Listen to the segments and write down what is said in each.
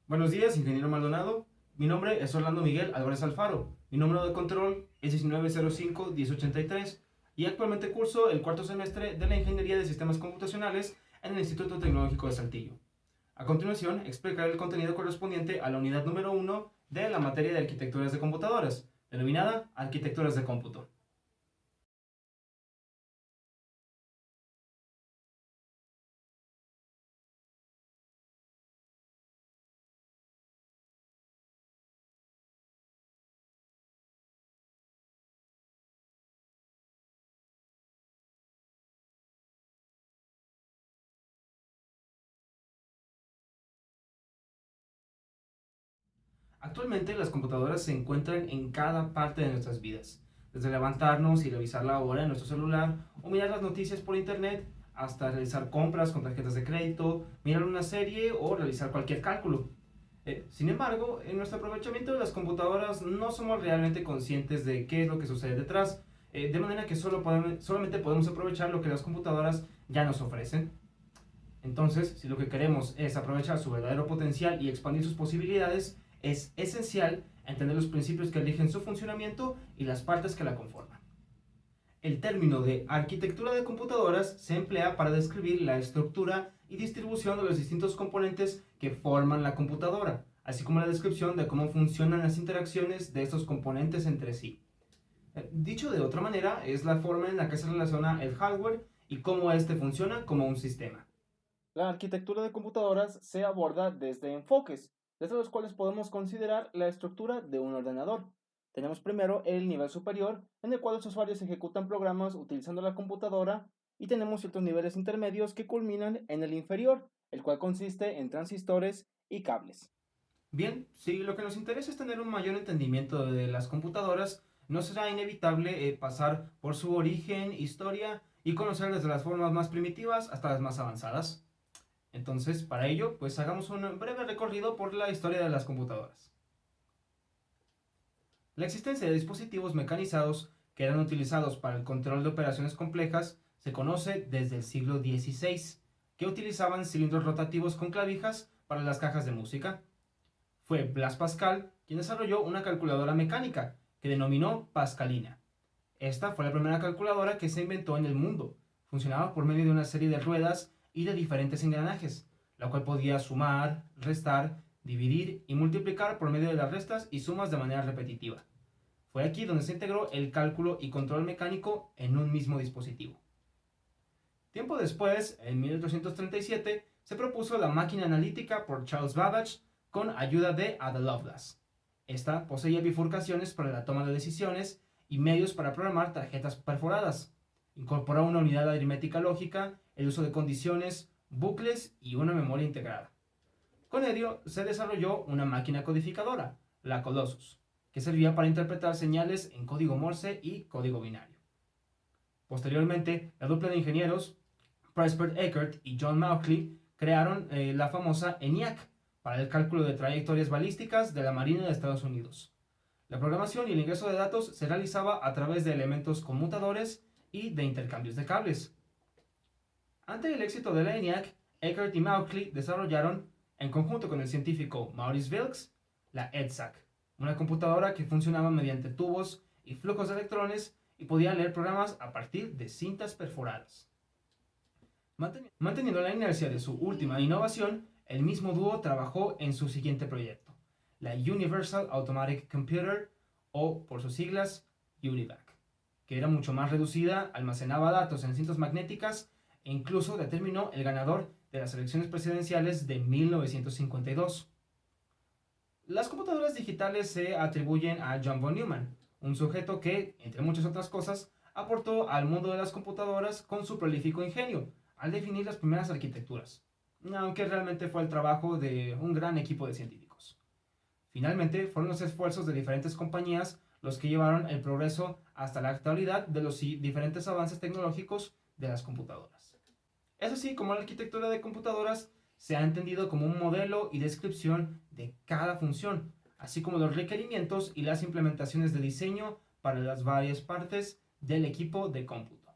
Buenos días, ingeniero Maldonado. Mi nombre es Orlando Miguel Álvarez Alfaro. Mi número de control es 1905-1083 y actualmente curso el cuarto semestre de la Ingeniería de Sistemas Computacionales en el Instituto Tecnológico de Saltillo. A continuación, explicaré el contenido correspondiente a la unidad número 1 de la materia de arquitecturas de computadoras, denominada Arquitecturas de Cómputo. Actualmente las computadoras se encuentran en cada parte de nuestras vidas, desde levantarnos y revisar la hora en nuestro celular o mirar las noticias por internet, hasta realizar compras con tarjetas de crédito, mirar una serie o realizar cualquier cálculo. Sin embargo, en nuestro aprovechamiento de las computadoras no somos realmente conscientes de qué es lo que sucede detrás, de manera que solamente podemos aprovechar lo que las computadoras ya nos ofrecen. Entonces, si lo que queremos es aprovechar su verdadero potencial y expandir sus posibilidades, es esencial entender los principios que rigen su funcionamiento y las partes que la conforman. El término de arquitectura de computadoras se emplea para describir la estructura y distribución de los distintos componentes que forman la computadora, así como la descripción de cómo funcionan las interacciones de estos componentes entre sí. Dicho de otra manera, es la forma en la que se relaciona el hardware y cómo éste funciona como un sistema. La arquitectura de computadoras se aborda desde enfoques, desde los cuales podemos considerar la estructura de un ordenador. Tenemos primero el nivel superior, en el cual los usuarios ejecutan programas utilizando la computadora, y tenemos ciertos niveles intermedios que culminan en el inferior, el cual consiste en transistores y cables. Bien, si lo que nos interesa es tener un mayor entendimiento de las computadoras, no será inevitable pasar por su origen, historia y conocer desde las formas más primitivas hasta las más avanzadas. Entonces, para ello, pues hagamos un breve recorrido por la historia de las computadoras. La existencia de dispositivos mecanizados que eran utilizados para el control de operaciones complejas se conoce desde el siglo XVI, que utilizaban cilindros rotativos con clavijas para las cajas de música. Fue Blas Pascal quien desarrolló una calculadora mecánica que denominó Pascalina. Esta fue la primera calculadora que se inventó en el mundo. Funcionaba por medio de una serie de ruedas y de diferentes engranajes, la cual podía sumar, restar, dividir y multiplicar por medio de las restas y sumas de manera repetitiva. Fue aquí donde se integró el cálculo y control mecánico en un mismo dispositivo. Tiempo después, en 1837, se propuso la máquina analítica por Charles Babbage con ayuda de Ada Lovelace. Esta poseía bifurcaciones para la toma de decisiones y medios para programar tarjetas perforadas. Incorporó una unidad aritmética lógica, el uso de condiciones, bucles y una memoria integrada. Con ello se desarrolló una máquina codificadora, la Colossus, que servía para interpretar señales en código Morse y código binario. Posteriormente, la dupla de ingenieros Presper Eckert y John Mauchly crearon la famosa ENIAC para el cálculo de trayectorias balísticas de la Marina de Estados Unidos. La programación y el ingreso de datos se realizaba a través de elementos conmutadores y de intercambios de cables. Ante el éxito de la ENIAC, Eckert y Mauchly desarrollaron, en conjunto con el científico Maurice Wilks, la EDSAC, una computadora que funcionaba mediante tubos y flujos de electrones y podía leer programas a partir de cintas perforadas. Manteniendo la inercia de su última innovación, el mismo dúo trabajó en su siguiente proyecto, la Universal Automatic Computer, o por sus siglas, UNIVAC, que era mucho más reducida, almacenaba datos en cintas magnéticas e incluso determinó el ganador de las elecciones presidenciales de 1952. Las computadoras digitales se atribuyen a John von Neumann, un sujeto que, entre muchas otras cosas, aportó al mundo de las computadoras con su prolífico ingenio al definir las primeras arquitecturas, aunque realmente fue el trabajo de un gran equipo de científicos. Finalmente, fueron los esfuerzos de diferentes compañías los que llevaron el progreso hasta la actualidad de los diferentes avances tecnológicos de las computadoras. Es así como la arquitectura de computadoras se ha entendido como un modelo y descripción de cada función, así como los requerimientos y las implementaciones de diseño para las varias partes del equipo de cómputo.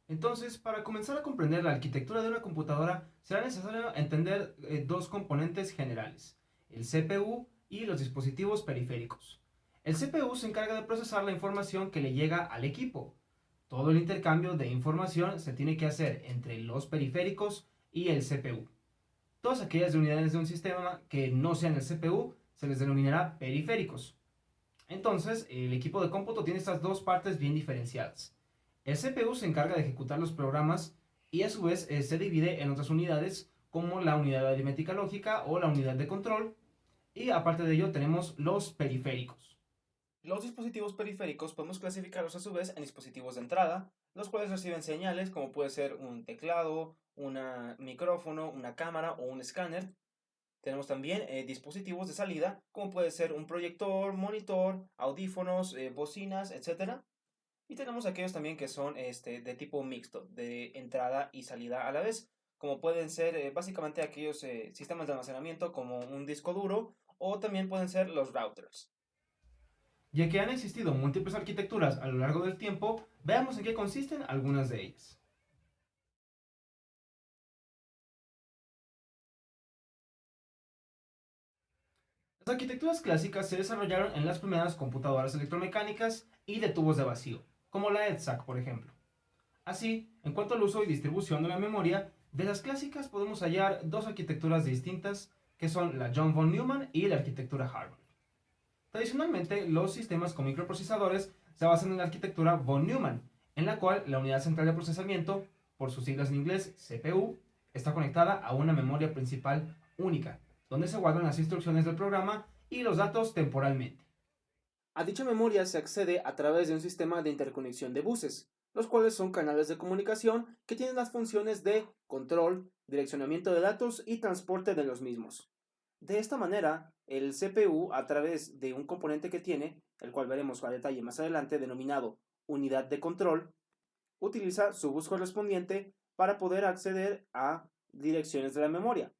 Entonces, para comenzar a comprender la arquitectura de una computadora, será necesario entender dos componentes generales. el CPU y los dispositivos periféricos. El CPU se encarga de procesar la información que le llega al equipo. Todo el intercambio de información se tiene que hacer entre los periféricos y el CPU. Todas aquellas unidades de un sistema que no sean el CPU se les denominará periféricos. Entonces, el equipo de cómputo tiene estas dos partes bien diferenciadas. El CPU se encarga de ejecutar los programas y a su vez se divide en otras unidades como la unidad de aritmética lógica o la unidad de control, y aparte de ello tenemos los periféricos. Los dispositivos periféricos podemos clasificarlos a su vez en dispositivos de entrada, los cuales reciben señales como puede ser un teclado, un micrófono, una cámara o un escáner. Tenemos también dispositivos de salida, como puede ser un proyector, monitor, audífonos, bocinas, etc. Y tenemos aquellos también que son de tipo mixto, de entrada y salida a la vez, como pueden ser básicamente aquellos sistemas de almacenamiento como un disco duro, o también pueden ser los routers. Ya que han existido múltiples arquitecturas a lo largo del tiempo, veamos en qué consisten algunas de ellas. Las arquitecturas clásicas se desarrollaron en las primeras computadoras electromecánicas y de tubos de vacío, como la EDSAC, por ejemplo. Así, en cuanto al uso y distribución de la memoria, de las clásicas podemos hallar dos arquitecturas distintas, que son la John von Neumann y la arquitectura Harvard. Tradicionalmente, los sistemas con microprocesadores se basan en la arquitectura von Neumann, en la cual la unidad central de procesamiento, por sus siglas en inglés CPU, está conectada a una memoria principal única, donde se guardan las instrucciones del programa y los datos temporalmente. A dicha memoria se accede a través de un sistema de interconexión de buses, los cuales son canales de comunicación que tienen las funciones de control, direccionamiento de datos y transporte de los mismos. De esta manera, el CPU, a través de un componente que tiene, el cual veremos a detalle más adelante, denominado unidad de control, utiliza su bus correspondiente para poder acceder a direcciones de la memoria.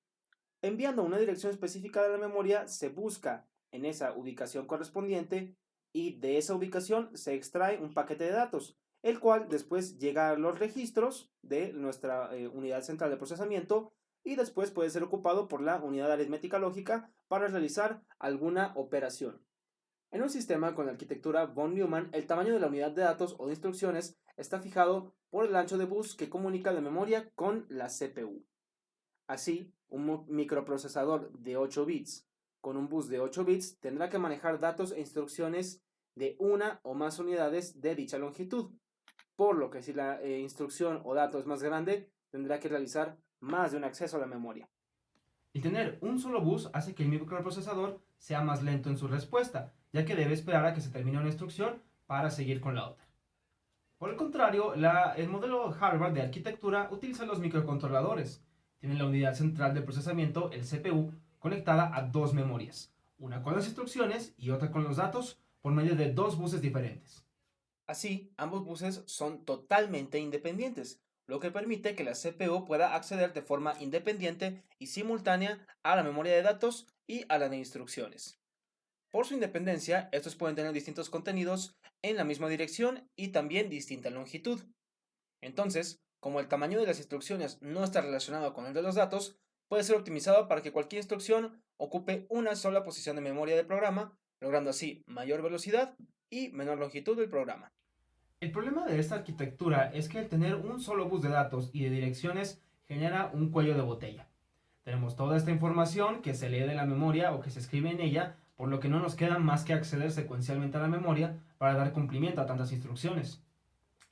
Enviando una dirección específica de la memoria, se busca en esa ubicación correspondiente y de esa ubicación se extrae un paquete de datos, el cual después llega a los registros de nuestra unidad central de procesamiento y después puede ser ocupado por la unidad de aritmética lógica para realizar alguna operación. En un sistema con la arquitectura von Neumann, el tamaño de la unidad de datos o de instrucciones está fijado por el ancho de bus que comunica la memoria con la CPU. Así, un microprocesador de 8 bits con un bus de 8 bits tendrá que manejar datos e instrucciones de una o más unidades de dicha longitud, por lo que si la instrucción o dato es más grande, tendrá que realizar más de un acceso a la memoria. El tener un solo bus hace que el microprocesador sea más lento en su respuesta, ya que debe esperar a que se termine una instrucción para seguir con la otra. Por el contrario, el modelo Harvard de arquitectura utiliza los microcontroladores. Tienen la unidad central de procesamiento, el CPU, conectada a dos memorias, una con las instrucciones y otra con los datos, por medio de dos buses diferentes. Así, ambos buses son totalmente independientes, lo que permite que la CPU pueda acceder de forma independiente y simultánea a la memoria de datos y a la de instrucciones. Por su independencia, estos pueden tener distintos contenidos en la misma dirección y también distinta longitud. Entonces, como el tamaño de las instrucciones no está relacionado con el de los datos, puede ser optimizado para que cualquier instrucción ocupe una sola posición de memoria del programa, logrando así mayor velocidad y menor longitud del programa. El problema de esta arquitectura es que el tener un solo bus de datos y de direcciones genera un cuello de botella. Tenemos toda esta información que se lee de la memoria o que se escribe en ella, por lo que no nos queda más que acceder secuencialmente a la memoria para dar cumplimiento a tantas instrucciones.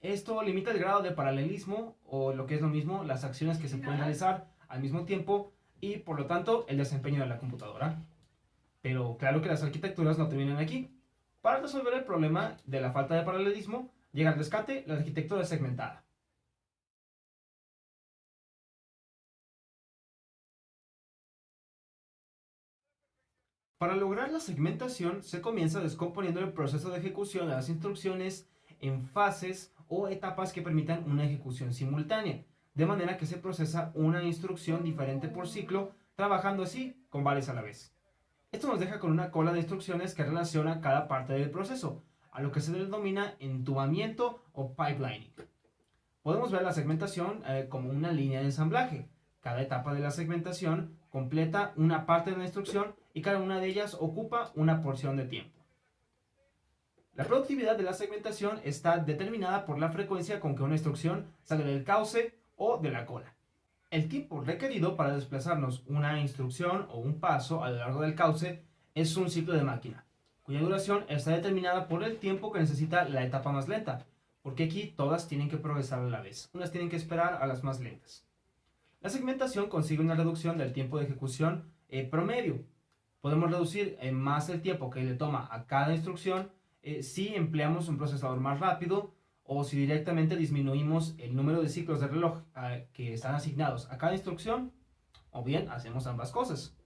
Esto limita el grado de paralelismo, o lo que es lo mismo, las acciones que se pueden realizar al mismo tiempo y por lo tanto el desempeño de la computadora. Pero claro que las arquitecturas no terminan aquí. Para resolver el problema de la falta de paralelismo, llega al rescate la arquitectura segmentada. Para lograr la segmentación, se comienza descomponiendo el proceso de ejecución de las instrucciones en fases o etapas que permitan una ejecución simultánea, de manera que se procesa una instrucción diferente por ciclo, trabajando así con varias a la vez. Esto nos deja con una cola de instrucciones que relaciona cada parte del proceso, a lo que se denomina entubamiento o pipelining. Podemos ver la segmentación como una línea de ensamblaje. Cada etapa de la segmentación completa una parte de la instrucción y cada una de ellas ocupa una porción de tiempo. La productividad de la segmentación está determinada por la frecuencia con que una instrucción sale del cauce o de la cola. El tiempo requerido para desplazarnos una instrucción o un paso a lo largo del cauce es un ciclo de máquina, cuya duración está determinada por el tiempo que necesita la etapa más lenta, porque aquí todas tienen que progresar a la vez, unas tienen que esperar a las más lentas. La segmentación consigue una reducción del tiempo de ejecución promedio. Podemos reducir más el tiempo que le toma a cada instrucción si empleamos un procesador más rápido o si directamente disminuimos el número de ciclos de reloj que están asignados a cada instrucción, o bien hacemos ambas cosas.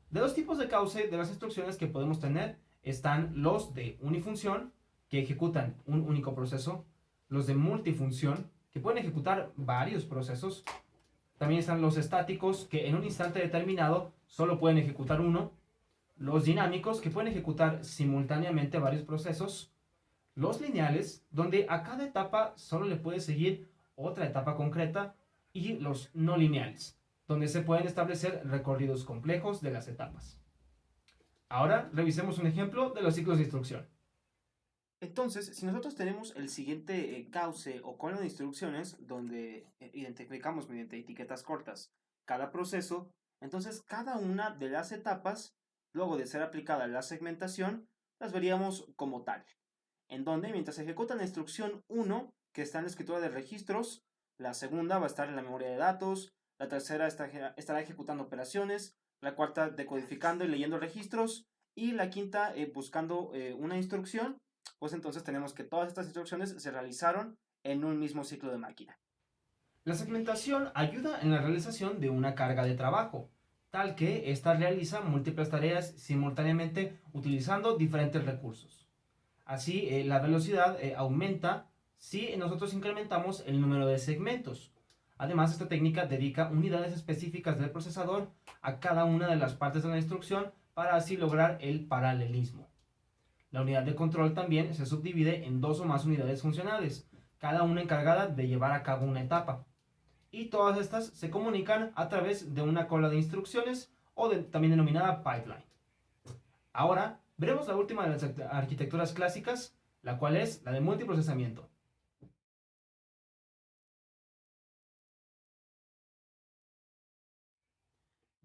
De los tipos de cauce de las instrucciones que podemos tener están los de unifunción, que ejecutan un único proceso, los de multifunción, que pueden ejecutar varios procesos. También están los estáticos, que en un instante determinado solo pueden ejecutar uno, los dinámicos, que pueden ejecutar simultáneamente varios procesos, los lineales, donde a cada etapa solo le puede seguir otra etapa concreta, y los no lineales, donde se pueden establecer recorridos complejos de las etapas. Ahora revisemos un ejemplo de los ciclos de instrucción. Entonces, si nosotros tenemos el siguiente cauce o cono de instrucciones donde identificamos mediante etiquetas cortas cada proceso, entonces cada una de las etapas, luego de ser aplicada la segmentación, las veríamos como tal, en donde mientras se ejecuta la instrucción 1, que está en la escritura de registros, la segunda va a estar en la memoria de datos, la tercera estará ejecutando operaciones, la cuarta decodificando y leyendo registros, y la quinta buscando una instrucción. Pues entonces tenemos que todas estas instrucciones se realizaron en un mismo ciclo de máquina. La segmentación ayuda en la realización de una carga de trabajo, tal que ésta realiza múltiples tareas simultáneamente utilizando diferentes recursos. Así, la velocidad aumenta si nosotros incrementamos el número de segmentos. Además, esta técnica dedica unidades específicas del procesador a cada una de las partes de la instrucción para así lograr el paralelismo. La unidad de control también se subdivide en dos o más unidades funcionales, cada una encargada de llevar a cabo una etapa. Y todas estas se comunican a través de una cola de instrucciones o también denominada pipeline. Ahora veremos la última de las arquitecturas clásicas, la cual es la de multiprocesamiento.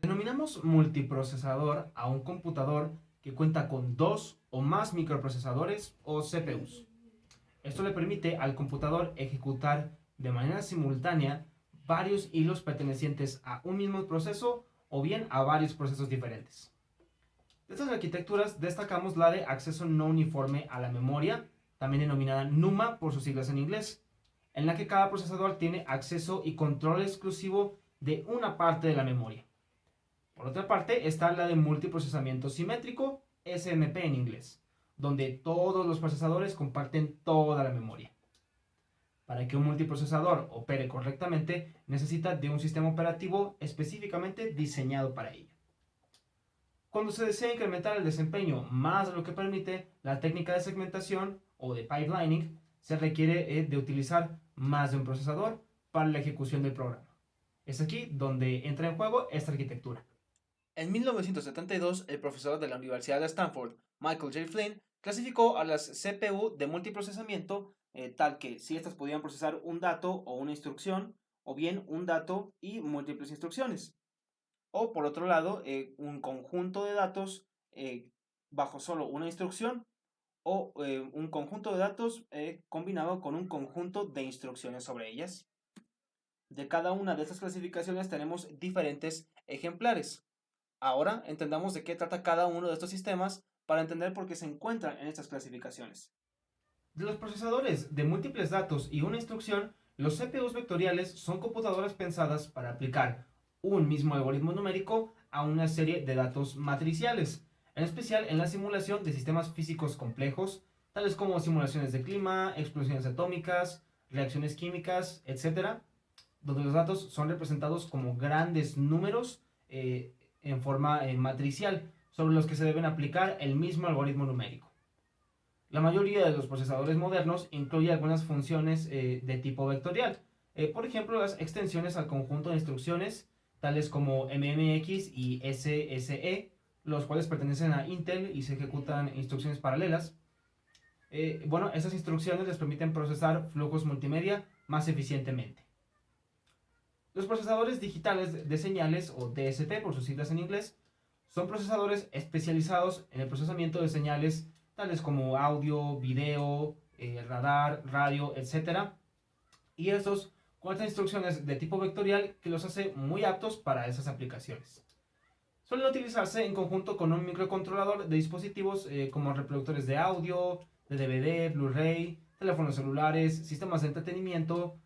Denominamos multiprocesador a un computador que cuenta con dos o más microprocesadores o CPUs. Esto le permite al computador ejecutar de manera simultánea varios hilos pertenecientes a un mismo proceso o bien a varios procesos diferentes. De estas arquitecturas destacamos la de acceso no uniforme a la memoria, también denominada NUMA por sus siglas en inglés, en la que cada procesador tiene acceso y control exclusivo de una parte de la memoria. Por otra parte está la de multiprocesamiento simétrico, SMP en inglés, donde todos los procesadores comparten toda la memoria. Para que un multiprocesador opere correctamente, necesita de un sistema operativo específicamente diseñado para ello. Cuando se desea incrementar el desempeño más de lo que permite la técnica de segmentación o de pipelining, se requiere de utilizar más de un procesador para la ejecución del programa. Es aquí donde entra en juego esta arquitectura. En 1972, el profesor de la Universidad de Stanford, Michael J. Flynn, clasificó a las CPU de multiprocesamiento tal que si estas podían procesar un dato o una instrucción, o bien un dato y múltiples instrucciones. O por otro lado, un conjunto de datos bajo solo una instrucción, o un conjunto de datos combinado con un conjunto de instrucciones sobre ellas. De cada una de estas clasificaciones tenemos diferentes ejemplares. Ahora entendamos de qué trata cada uno de estos sistemas para entender por qué se encuentran en estas clasificaciones. De los procesadores de múltiples datos y una instrucción, los CPUs vectoriales son computadoras pensadas para aplicar un mismo algoritmo numérico a una serie de datos matriciales, en especial en la simulación de sistemas físicos complejos, tales como simulaciones de clima, explosiones atómicas, reacciones químicas, etc., donde los datos son representados como grandes números en forma matricial, sobre los que se deben aplicar el mismo algoritmo numérico. La mayoría de los procesadores modernos incluye algunas funciones de tipo vectorial. Por ejemplo, las extensiones al conjunto de instrucciones tales como MMX y SSE, los cuales pertenecen a Intel y se ejecutan instrucciones paralelas. Bueno, esas instrucciones les permiten procesar flujos multimedia más eficientemente. Los procesadores digitales de señales, o DSP por sus siglas en inglés, son procesadores especializados en el procesamiento de señales tales como audio, video, radar, radio, etc. Y estos cuentan instrucciones de tipo vectorial que los hace muy aptos para esas aplicaciones. Suelen utilizarse en conjunto con un microcontrolador de dispositivos como reproductores de audio, de DVD, Blu-ray, teléfonos celulares, sistemas de entretenimiento,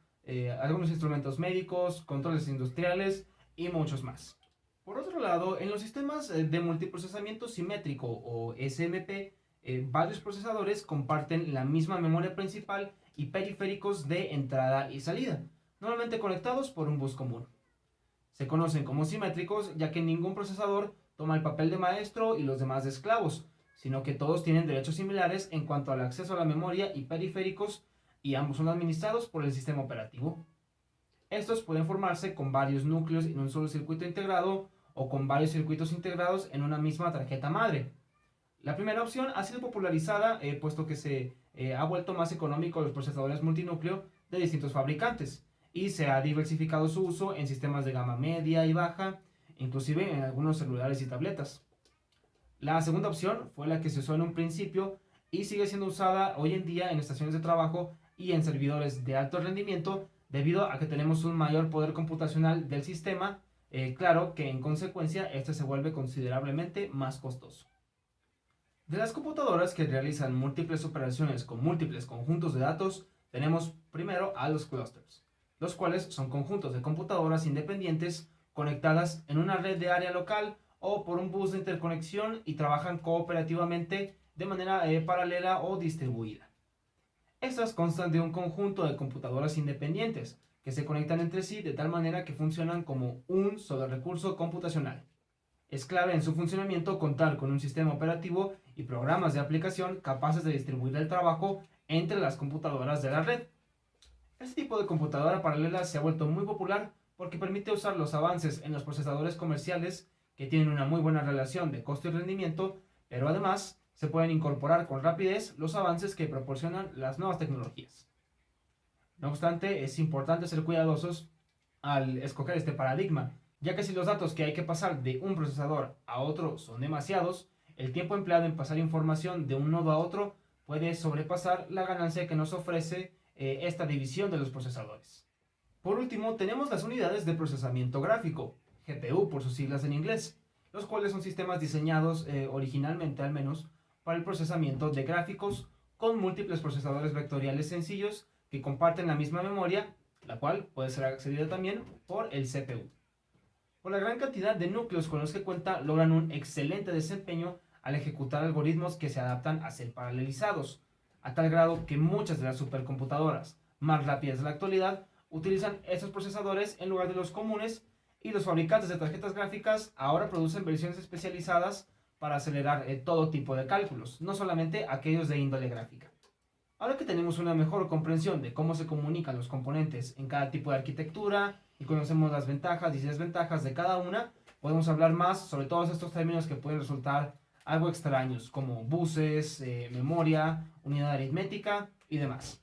algunos instrumentos médicos, controles industriales y muchos más. Por otro lado, en los sistemas de multiprocesamiento simétrico o SMP, varios procesadores comparten la misma memoria principal y periféricos de entrada y salida, normalmente conectados por un bus común. Se conocen como simétricos ya que ningún procesador toma el papel de maestro y los demás de esclavos, sino que todos tienen derechos similares en cuanto al acceso a la memoria y periféricos, y ambos son administrados por el sistema operativo. Estos pueden formarse con varios núcleos en un solo circuito integrado o con varios circuitos integrados en una misma tarjeta madre. La primera opción ha sido popularizada puesto que se ha vuelto más económico los procesadores multinúcleo de distintos fabricantes y se ha diversificado su uso en sistemas de gama media y baja, inclusive en algunos celulares y tabletas. La segunda opción fue la que se usó en un principio y sigue siendo usada hoy en día en estaciones de trabajo y en servidores de alto rendimiento debido a que tenemos un mayor poder computacional del sistema, claro que en consecuencia este se vuelve considerablemente más costoso. De las computadoras que realizan múltiples operaciones con múltiples conjuntos de datos, tenemos primero a los clusters, los cuales son conjuntos de computadoras independientes conectadas en una red de área local o por un bus de interconexión y trabajan cooperativamente de manera paralela o distribuida. Estas constan de un conjunto de computadoras independientes que se conectan entre sí de tal manera que funcionan como un solo recurso computacional. Es clave en su funcionamiento contar con un sistema operativo y programas de aplicación capaces de distribuir el trabajo entre las computadoras de la red. Este tipo de computadora paralela se ha vuelto muy popular porque permite usar los avances en los procesadores comerciales que tienen una muy buena relación de costo y rendimiento, pero además se pueden incorporar con rapidez los avances que proporcionan las nuevas tecnologías. No obstante, es importante ser cuidadosos al escoger este paradigma, ya que si los datos que hay que pasar de un procesador a otro son demasiados, el tiempo empleado en pasar información de un nodo a otro puede sobrepasar la ganancia que nos ofrece esta división de los procesadores. Por último, tenemos las unidades de procesamiento gráfico, GPU por sus siglas en inglés, los cuales son sistemas diseñados originalmente al menos para el procesamiento de gráficos con múltiples procesadores vectoriales sencillos que comparten la misma memoria, la cual puede ser accedida también por el CPU. Por la gran cantidad de núcleos con los que cuenta, logran un excelente desempeño al ejecutar algoritmos que se adaptan a ser paralelizados, a tal grado que muchas de las supercomputadoras más rápidas de la actualidad utilizan estos procesadores en lugar de los comunes, y los fabricantes de tarjetas gráficas ahora producen versiones especializadas para acelerar todo tipo de cálculos, no solamente aquellos de índole gráfica. Ahora que tenemos una mejor comprensión de cómo se comunican los componentes en cada tipo de arquitectura y conocemos las ventajas y desventajas de cada una, podemos hablar más sobre todos estos términos que pueden resultar algo extraños, como buses, memoria, unidad aritmética y demás.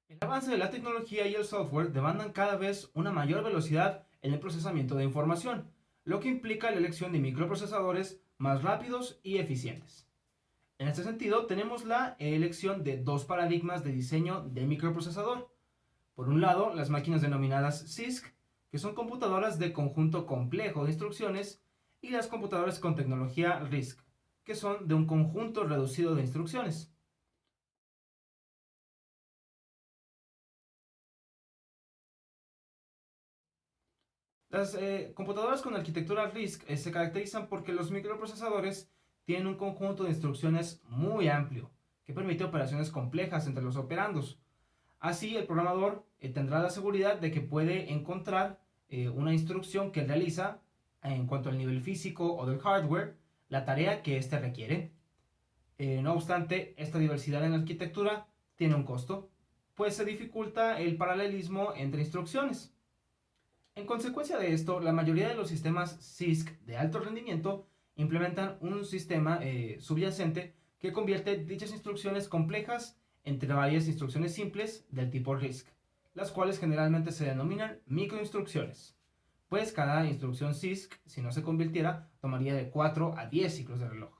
El avance de la tecnología y el software demandan cada vez una mayor velocidad en el procesamiento de información, lo que implica la elección de microprocesadores más rápidos y eficientes. En este sentido, tenemos la elección de dos paradigmas de diseño de microprocesador. Por un lado, las máquinas denominadas CISC, que son computadoras de conjunto complejo de instrucciones, y las computadoras con tecnología RISC, que son de un conjunto reducido de instrucciones. Las computadoras con arquitectura RISC se caracterizan porque los microprocesadores tienen un conjunto de instrucciones muy amplio que permite operaciones complejas entre los operandos. Así, el programador tendrá la seguridad de que puede encontrar una instrucción que realiza, en cuanto al nivel físico o del hardware, la tarea que éste requiere. No obstante, esta diversidad en la arquitectura tiene un costo. pues se dificulta el paralelismo entre instrucciones. En consecuencia de esto, la mayoría de los sistemas CISC de alto rendimiento implementan un sistema subyacente que convierte dichas instrucciones complejas entre varias instrucciones simples del tipo RISC, las cuales generalmente se denominan microinstrucciones, pues cada instrucción CISC, si no se convirtiera, tomaría de 4 a 10 ciclos de reloj.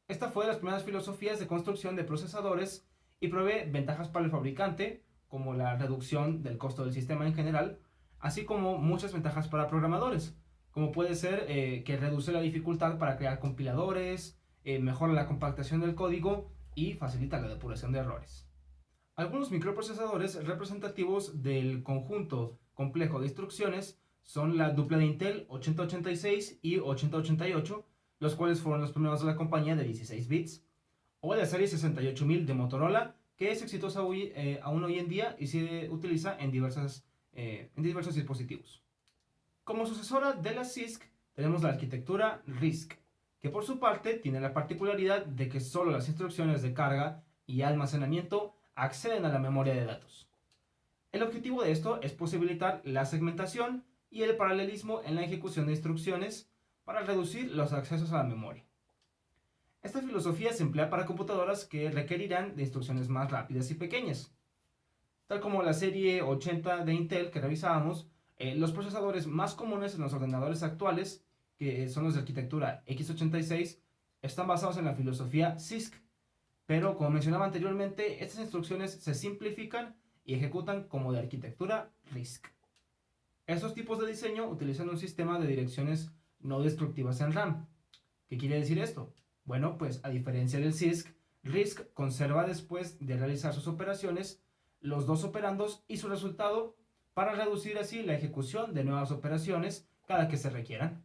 Esta fue de las primeras filosofías de construcción de procesadores y provee ventajas para el fabricante, como la reducción del costo del sistema en general, así como muchas ventajas para programadores, como puede ser que reduce la dificultad para crear compiladores, mejora la compactación del código y facilita la depuración de errores. Algunos microprocesadores representativos del conjunto complejo de instrucciones son la dupla de Intel 8086 y 8088, los cuales fueron los primeros de la compañía de 16 bits, o la serie 68000 de Motorola, que es exitosa aún hoy en día y se utiliza en diversos dispositivos. Como sucesora de la CISC tenemos la arquitectura RISC, que por su parte tiene la particularidad de que solo las instrucciones de carga y almacenamiento acceden a la memoria de datos. El objetivo de esto es posibilitar la segmentación y el paralelismo en la ejecución de instrucciones para reducir los accesos a la memoria. Esta filosofía se emplea para computadoras que requerirán de instrucciones más rápidas y pequeñas. Tal como la serie 80 de Intel que revisábamos, los procesadores más comunes en los ordenadores actuales, que son los de arquitectura x86, están basados en la filosofía CISC, pero como mencionaba anteriormente, estas instrucciones se simplifican y ejecutan como de arquitectura RISC. Estos tipos de diseño utilizan un sistema de direcciones no destructivas en RAM. ¿Qué quiere decir esto? Bueno, pues a diferencia del CISC, RISC conserva después de realizar sus operaciones los dos operandos y su resultado para reducir así la ejecución de nuevas operaciones cada que se requieran.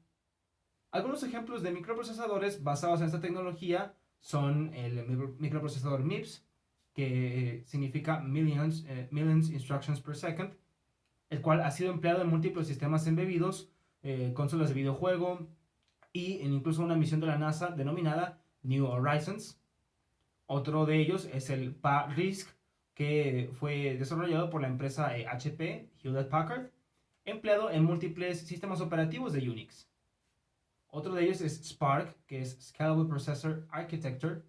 Algunos ejemplos de microprocesadores basados en esta tecnología son el microprocesador MIPS, que significa Millions Instructions Per Second, el cual ha sido empleado en múltiples sistemas embebidos, consolas de videojuego y en incluso una misión de la NASA denominada New Horizons. Otro de ellos es el PA-RISC, que fue desarrollado por la empresa HP, Hewlett Packard, empleado en múltiples sistemas operativos de Unix. Otro de ellos es Spark, que es Scalable Processor Architecture,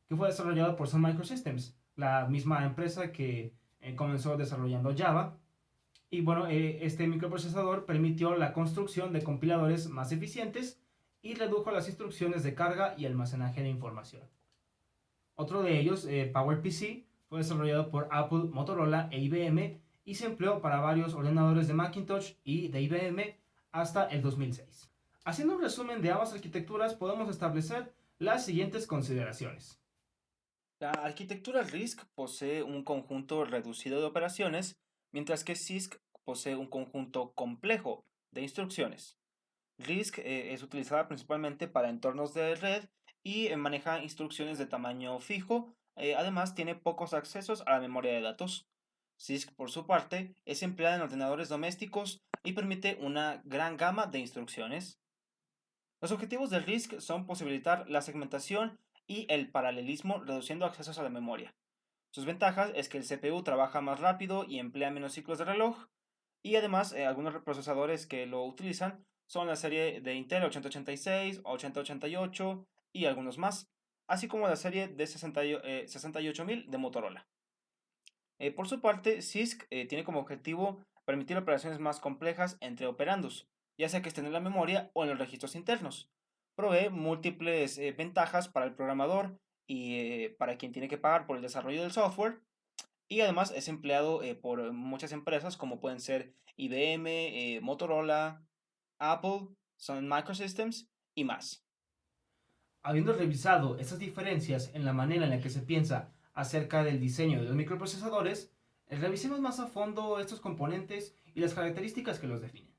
que fue desarrollado por Sun Microsystems, la misma empresa que comenzó desarrollando Java. Y bueno, este microprocesador permitió la construcción de compiladores más eficientes y redujo las instrucciones de carga y almacenaje de información. Otro de ellos, PowerPC, fue desarrollado por Apple, Motorola e IBM y se empleó para varios ordenadores de Macintosh y de IBM hasta el 2006. Haciendo un resumen de ambas arquitecturas, podemos establecer las siguientes consideraciones. La arquitectura RISC posee un conjunto reducido de operaciones, mientras que CISC posee un conjunto complejo de instrucciones. RISC es utilizada principalmente para entornos de red y maneja instrucciones de tamaño fijo. Además, tiene pocos accesos a la memoria de datos. CISC, por su parte, es empleada en ordenadores domésticos y permite una gran gama de instrucciones. Los objetivos de RISC son posibilitar la segmentación y el paralelismo reduciendo accesos a la memoria. Sus ventajas es que el CPU trabaja más rápido y emplea menos ciclos de reloj, y además algunos procesadores que lo utilizan son la serie de Intel 8086, 8088 y algunos más, así como la serie de 68000 de Motorola. Por su parte, CISC tiene como objetivo permitir operaciones más complejas entre operandos, ya sea que estén en la memoria o en los registros internos. Provee múltiples ventajas para el programador y para quien tiene que pagar por el desarrollo del software, y además es empleado por muchas empresas como pueden ser IBM, Motorola, Apple, Sun Microsystems y más. Habiendo revisado estas diferencias en la manera en la que se piensa acerca del diseño de los microprocesadores, revisemos más a fondo estos componentes y las características que los definen.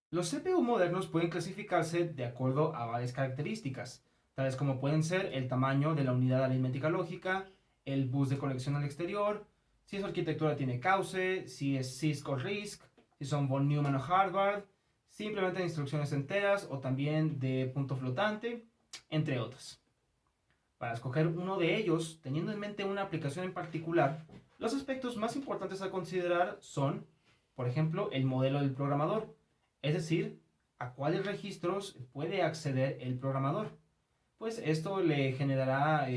Los CPU modernos pueden clasificarse de acuerdo a varias características, tales como pueden ser el tamaño de la unidad aritmética lógica, el bus de conexión al exterior, si su arquitectura tiene cauce, si es CISC o RISC, si son von Neumann o Harvard, si implementan instrucciones enteras o también de punto flotante, entre otras. Para escoger uno de ellos, teniendo en mente una aplicación en particular, los aspectos más importantes a considerar son, por ejemplo, el modelo del programador, es decir, a cuáles registros puede acceder el programador. Pues esto le generará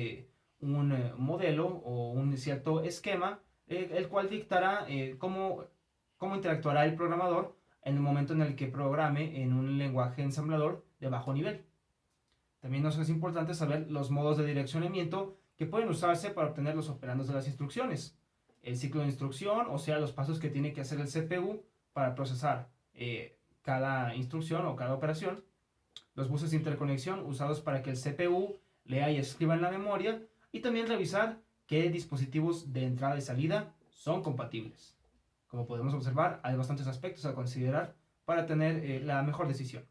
un modelo o un cierto esquema, el cual dictará cómo interactuará el programador en el momento en el que programe en un lenguaje ensamblador de bajo nivel. También nos es importante saber los modos de direccionamiento que pueden usarse para obtener los operandos de las instrucciones. El ciclo de instrucción, o sea, los pasos que tiene que hacer el CPU para procesar cada instrucción o cada operación. Los buses de interconexión usados para que el CPU lea y escriba en la memoria. Y también revisar qué dispositivos de entrada y salida son compatibles. Como podemos observar, hay bastantes aspectos a considerar para tener la mejor decisión.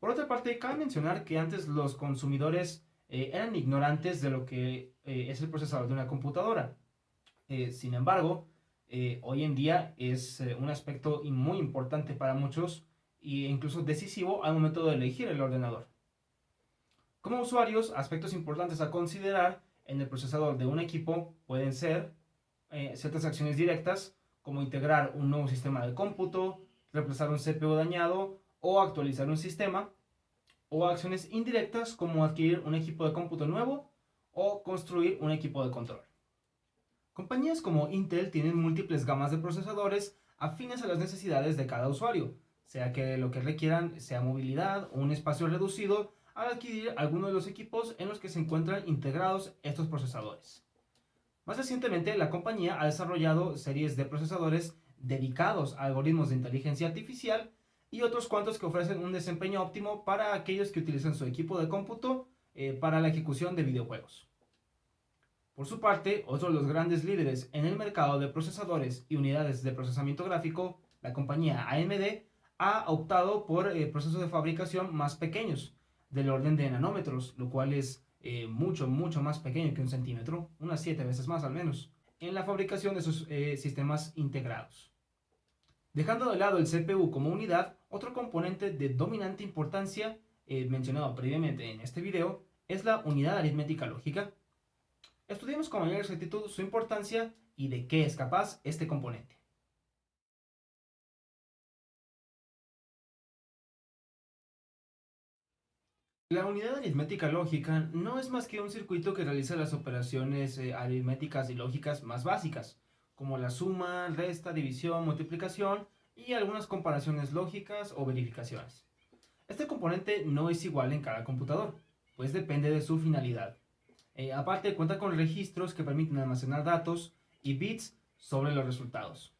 Por otra parte, cabe mencionar que antes los consumidores eran ignorantes de lo que es el procesador de una computadora. Sin embargo, hoy en día es un aspecto muy importante para muchos e incluso decisivo al momento de elegir el ordenador. Como usuarios, aspectos importantes a considerar en el procesador de un equipo pueden ser ciertas acciones directas, como integrar un nuevo sistema de cómputo, reemplazar un CPU dañado o actualizar un sistema, o acciones indirectas como adquirir un equipo de cómputo nuevo o construir un equipo de control. Compañías como Intel tienen múltiples gamas de procesadores afines a las necesidades de cada usuario, sea que lo que requieran sea movilidad o un espacio reducido al adquirir alguno de los equipos en los que se encuentran integrados estos procesadores. Más recientemente, la compañía ha desarrollado series de procesadores dedicados a algoritmos de inteligencia artificial y otros cuantos que ofrecen un desempeño óptimo para aquellos que utilizan su equipo de cómputo para la ejecución de videojuegos. Por su parte, otro de los grandes líderes en el mercado de procesadores y unidades de procesamiento gráfico, la compañía AMD, ha optado por procesos de fabricación más pequeños, del orden de nanómetros, lo cual es mucho más pequeño que un centímetro, unas 7 veces más al menos, en la fabricación de sus sistemas integrados. Dejando de lado el CPU como unidad, otro componente de dominante importancia, mencionado previamente en este video, es la unidad aritmética lógica. Estudiemos con mayor exactitud su importancia y de qué es capaz este componente. La unidad aritmética lógica no es más que un circuito que realiza las operaciones aritméticas y lógicas más básicas, como la suma, resta, división, multiplicación y algunas comparaciones lógicas o verificaciones. Este componente no es igual en cada computador, pues depende de su finalidad. Aparte, cuenta con registros que permiten almacenar datos y bits sobre los resultados.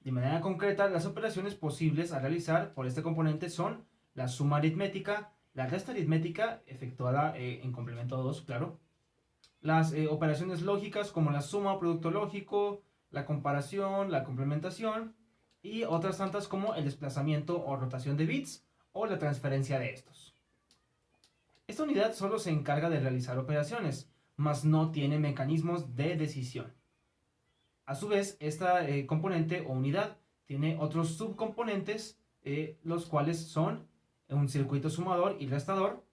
De manera concreta, las operaciones posibles a realizar por este componente son la suma aritmética, la resta aritmética, efectuada en complemento 2, claro, las operaciones lógicas como la suma o producto lógico, la comparación, la complementación y otras tantas como el desplazamiento o rotación de bits o la transferencia de estos. Esta unidad solo se encarga de realizar operaciones, mas no tiene mecanismos de decisión. A su vez, esta componente o unidad tiene otros subcomponentes, los cuales son un circuito sumador y restador,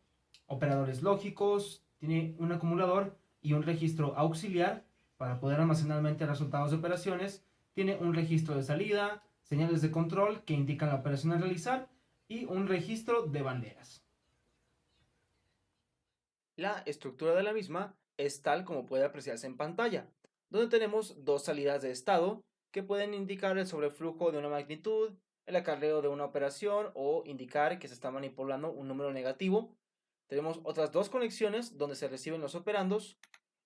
operadores lógicos, tiene un acumulador y un registro auxiliar para poder almacenar resultados de operaciones, tiene un registro de salida, señales de control que indican la operación a realizar y un registro de banderas. La estructura de la misma es tal como puede apreciarse en pantalla, donde tenemos dos salidas de estado que pueden indicar el sobreflujo de una magnitud, el acarreo de una operación o indicar que se está manipulando un número negativo. Tenemos otras dos conexiones donde se reciben los operandos,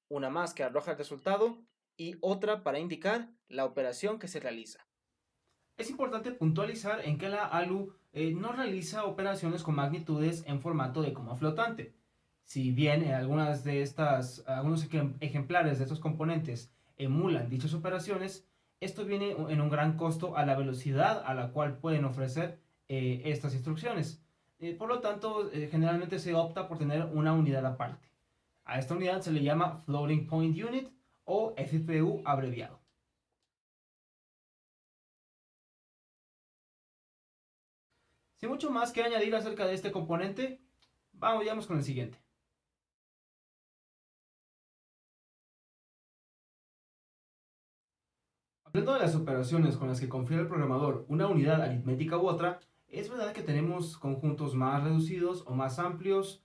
una más que arroja el resultado y otra para indicar la operación que se realiza. Es importante puntualizar en que la ALU no realiza operaciones con magnitudes en formato de coma flotante. Si bien algunos ejemplares de estos componentes emulan dichas operaciones, esto viene en un gran costo a la velocidad a la cual pueden ofrecer estas instrucciones. Por lo tanto, generalmente se opta por tener una unidad aparte. A esta unidad se le llama Floating Point Unit o FPU abreviado. Sin mucho más que añadir acerca de este componente, Vamos con el siguiente. Hablando de las operaciones con las que confiere el programador una unidad aritmética u otra, es verdad que tenemos conjuntos más reducidos o más amplios,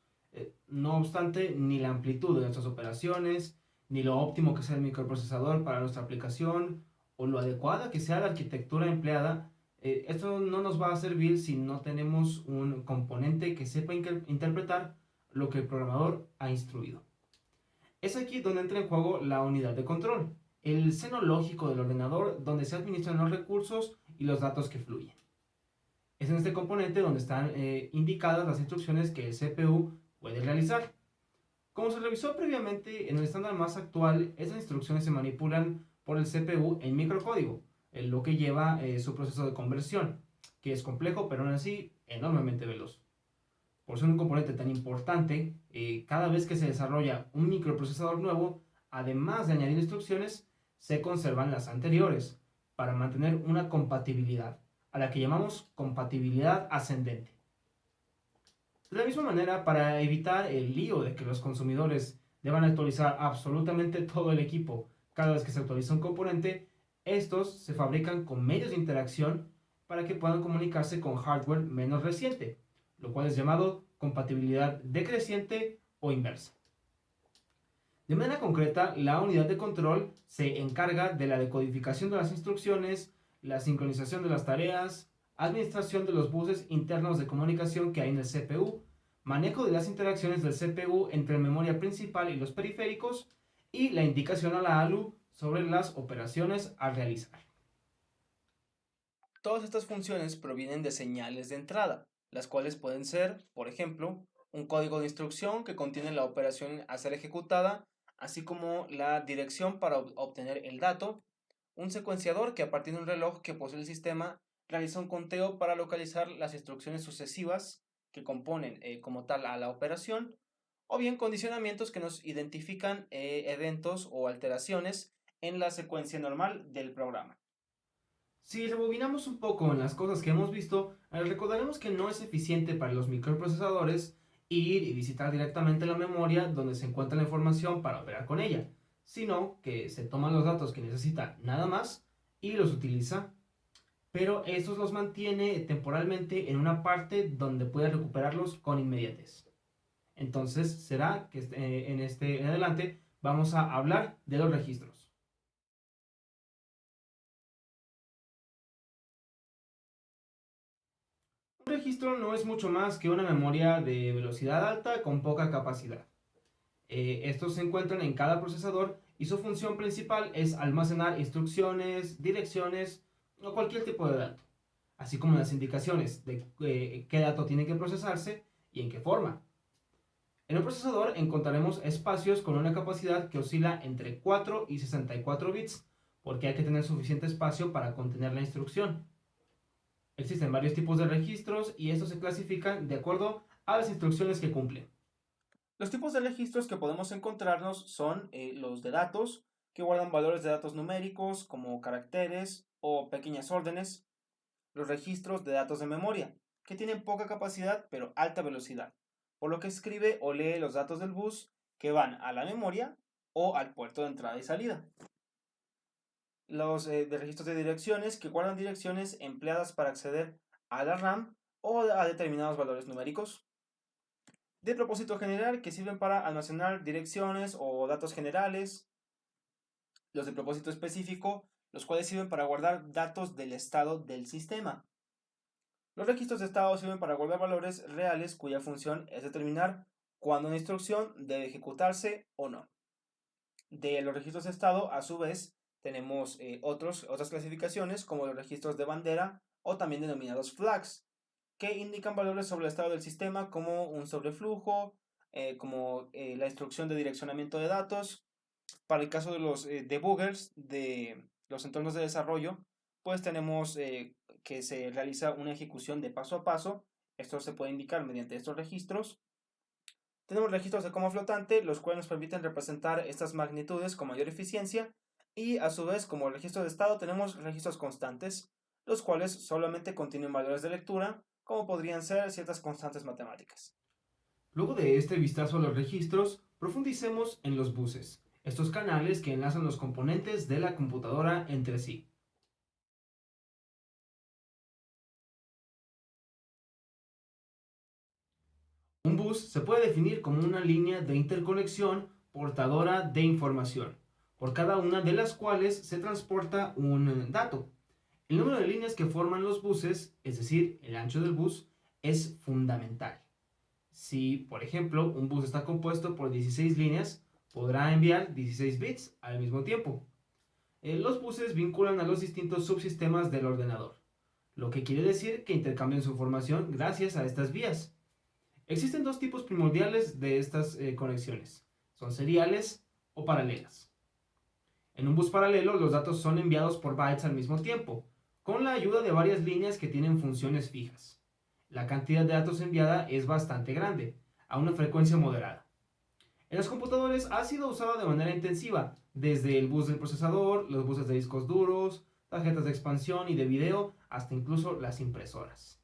no obstante, ni la amplitud de nuestras operaciones, ni lo óptimo que sea el microprocesador para nuestra aplicación, o lo adecuada que sea la arquitectura empleada, esto no nos va a servir si no tenemos un componente que sepa interpretar lo que el programador ha instruido. Es aquí donde entra en juego la unidad de control, el seno lógico del ordenador donde se administran los recursos y los datos que fluyen. Es en este componente donde están indicadas las instrucciones que el CPU puede realizar. Como se revisó previamente en el estándar más actual, esas instrucciones se manipulan por el CPU en microcódigo, lo que lleva su proceso de conversión, que es complejo pero aún así enormemente veloz. Por ser un componente tan importante, cada vez que se desarrolla un microprocesador nuevo, además de añadir instrucciones, se conservan las anteriores para mantener una compatibilidad, a la que llamamos compatibilidad ascendente. De la misma manera, para evitar el lío de que los consumidores deban actualizar absolutamente todo el equipo cada vez que se actualiza un componente, estos se fabrican con medios de interacción para que puedan comunicarse con hardware menos reciente, lo cual es llamado compatibilidad decreciente o inversa. De manera concreta, la unidad de control se encarga de la decodificación de las instrucciones, la sincronización de las tareas, administración de los buses internos de comunicación que hay en el CPU, manejo de las interacciones del CPU entre la memoria principal y los periféricos y la indicación a la ALU sobre las operaciones a realizar. Todas estas funciones provienen de señales de entrada, las cuales pueden ser, por ejemplo, un código de instrucción que contiene la operación a ser ejecutada, así como la dirección para obtener el dato, un secuenciador que a partir de un reloj que posee el sistema realiza un conteo para localizar las instrucciones sucesivas que componen como tal a la operación, o bien condicionamientos que nos identifican eventos o alteraciones en la secuencia normal del programa. Si rebobinamos un poco en las cosas que hemos visto, recordaremos que no es eficiente para los microprocesadores ir y visitar directamente la memoria donde se encuentra la información para operar con ella, sino que se toman los datos que necesita nada más y los utiliza, pero estos los mantiene temporalmente en una parte donde puede recuperarlos con inmediatez. Entonces será que en adelante vamos a hablar de los registros. Un registro no es mucho más que una memoria de velocidad alta con poca capacidad. Estos se encuentran en cada procesador y su función principal es almacenar instrucciones, direcciones o cualquier tipo de dato, así como las indicaciones de qué dato tiene que procesarse y en qué forma. En un procesador encontraremos espacios con una capacidad que oscila entre 4 y 64 bits, porque hay que tener suficiente espacio para contener la instrucción. Existen varios tipos de registros y estos se clasifican de acuerdo a las instrucciones que cumplen. Los tipos de registros que podemos encontrarnos son los de datos, que guardan valores de datos numéricos como caracteres o pequeñas órdenes, los registros de datos de memoria, que tienen poca capacidad pero alta velocidad, por lo que escribe o lee los datos del bus que van a la memoria o al puerto de entrada y salida. Los de registros de direcciones, que guardan direcciones empleadas para acceder a la RAM o a determinados valores numéricos. De propósito general, que sirven para almacenar direcciones o datos generales. Los de propósito específico, los cuales sirven para guardar datos del estado del sistema. Los registros de estado sirven para guardar valores reales cuya función es determinar cuándo una instrucción debe ejecutarse o no. De los registros de estado, a su vez, tenemos otras clasificaciones como los registros de bandera o también denominados flags, que indican valores sobre el estado del sistema como un sobreflujo, como la instrucción de direccionamiento de datos. Para el caso de los debuggers de los entornos de desarrollo, pues tenemos que se realiza una ejecución de paso a paso. Esto se puede indicar mediante estos registros. Tenemos registros de coma flotante, los cuales nos permiten representar estas magnitudes con mayor eficiencia. Y a su vez, como registro de estado, tenemos registros constantes, los cuales solamente contienen valores de lectura, como podrían ser ciertas constantes matemáticas. Luego de este vistazo a los registros, profundicemos en los buses, estos canales que enlazan los componentes de la computadora entre sí. Un bus se puede definir como una línea de interconexión portadora de información, por cada una de las cuales se transporta un dato. El número de líneas que forman los buses, es decir, el ancho del bus, es fundamental. Si, por ejemplo, un bus está compuesto por 16 líneas, podrá enviar 16 bits al mismo tiempo. Los buses vinculan a los distintos subsistemas del ordenador, lo que quiere decir que intercambian su información gracias a estas vías. Existen dos tipos primordiales de estas conexiones. Son seriales o paralelas. En un bus paralelo, los datos son enviados por bytes al mismo tiempo, con la ayuda de varias líneas que tienen funciones fijas. La cantidad de datos enviada es bastante grande, a una frecuencia moderada. En los computadores ha sido usado de manera intensiva, desde el bus del procesador, los buses de discos duros, tarjetas de expansión y de video, hasta incluso las impresoras.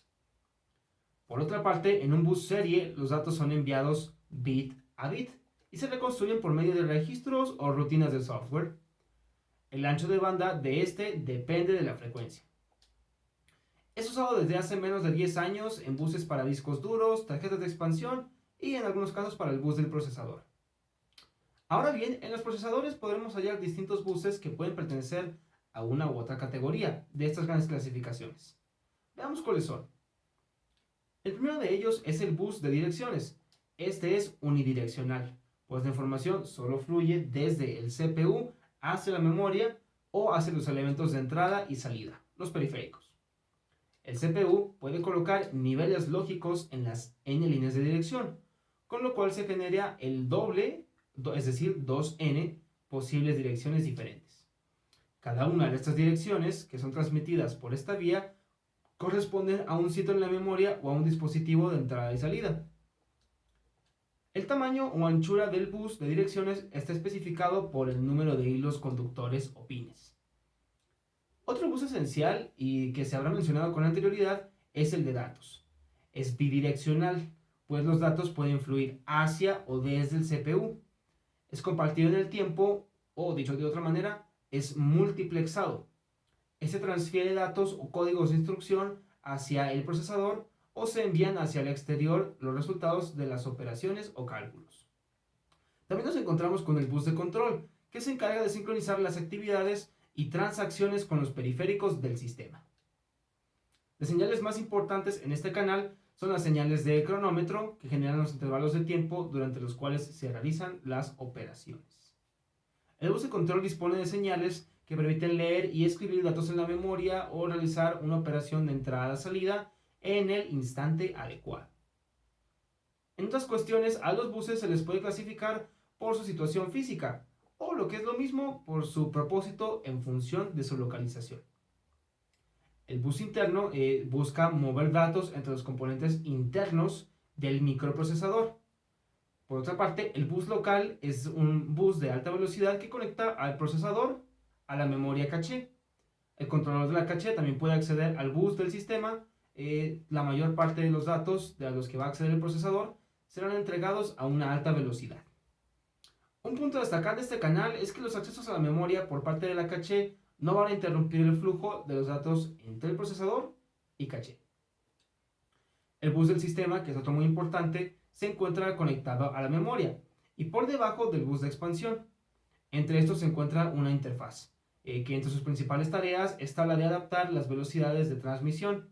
Por otra parte, en un bus serie, los datos son enviados bit a bit y se reconstruyen por medio de registros o rutinas del software. El ancho de banda de este depende de la frecuencia. Es usado desde hace menos de 10 años en buses para discos duros, tarjetas de expansión y en algunos casos para el bus del procesador. Ahora bien, en los procesadores podremos hallar distintos buses que pueden pertenecer a una u otra categoría de estas grandes clasificaciones. Veamos cuáles son. El primero de ellos es el bus de direcciones. Este es unidireccional, pues la información solo fluye desde el CPU hacia la memoria o hacia los elementos de entrada y salida, los periféricos. El CPU puede colocar niveles lógicos en las n líneas de dirección, con lo cual se genera el doble, es decir, 2n posibles direcciones diferentes. Cada una de estas direcciones, que son transmitidas por esta vía, corresponden a un sitio en la memoria o a un dispositivo de entrada y salida. El tamaño o anchura del bus de direcciones está especificado por el número de hilos conductores o pines. Otro bus esencial y que se habrá mencionado con anterioridad es el de datos. Es bidireccional, pues los datos pueden fluir hacia o desde el CPU. Es compartido en el tiempo o, dicho de otra manera, es multiplexado. Este transfiere datos o códigos de instrucción hacia el procesador o se envían hacia el exterior los resultados de las operaciones o cálculos. También nos encontramos con el bus de control, que se encarga de sincronizar las actividades y transacciones con los periféricos del sistema. Las señales más importantes en este canal son las señales de cronómetro, que generan los intervalos de tiempo durante los cuales se realizan las operaciones. El bus de control dispone de señales que permiten leer y escribir datos en la memoria o realizar una operación de entrada-salida en el instante adecuado. En otras cuestiones, a los buses se les puede clasificar por su situación física, o lo que es lo mismo, por su propósito en función de su localización. El bus interno busca mover datos entre los componentes internos del microprocesador. Por otra parte, el bus local es un bus de alta velocidad que conecta al procesador a la memoria caché. El controlador de la caché también puede acceder al bus del sistema. La mayor parte de los datos de los que va a acceder el procesador serán entregados a una alta velocidad. Un punto a destacar de este canal es que los accesos a la memoria por parte de la caché no van a interrumpir el flujo de los datos entre el procesador y caché. El bus del sistema, que es otro muy importante, se encuentra conectado a la memoria y por debajo del bus de expansión. Entre estos se encuentra una interfaz, que entre sus principales tareas está la de adaptar las velocidades de transmisión.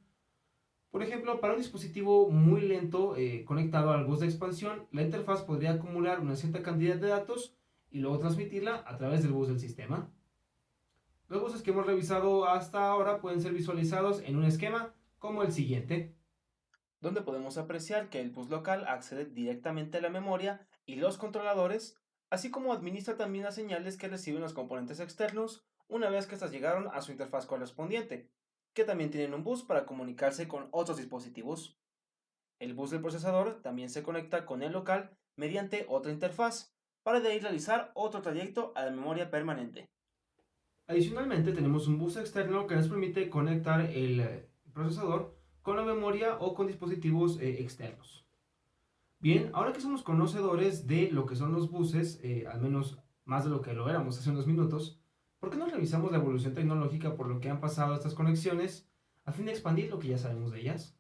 Por ejemplo, para un dispositivo muy lento conectado al bus de expansión, la interfaz podría acumular una cierta cantidad de datos y luego transmitirla a través del bus del sistema. Los buses que hemos revisado hasta ahora pueden ser visualizados en un esquema como el siguiente, donde podemos apreciar que el bus local accede directamente a la memoria y los controladores, así como administra también las señales que reciben los componentes externos una vez que estas llegaron a su interfaz correspondiente, que también tienen un bus para comunicarse con otros dispositivos. El bus del procesador también se conecta con el local mediante otra interfaz, para de ahí realizar otro trayecto a la memoria permanente. Adicionalmente, tenemos un bus externo que nos permite conectar el procesador con la memoria o con dispositivos externos. Bien, ahora que somos conocedores de lo que son los buses, al menos más de lo que lo éramos hace unos minutos, ¿por qué no revisamos la evolución tecnológica por lo que han pasado estas conexiones a fin de expandir lo que ya sabemos de ellas?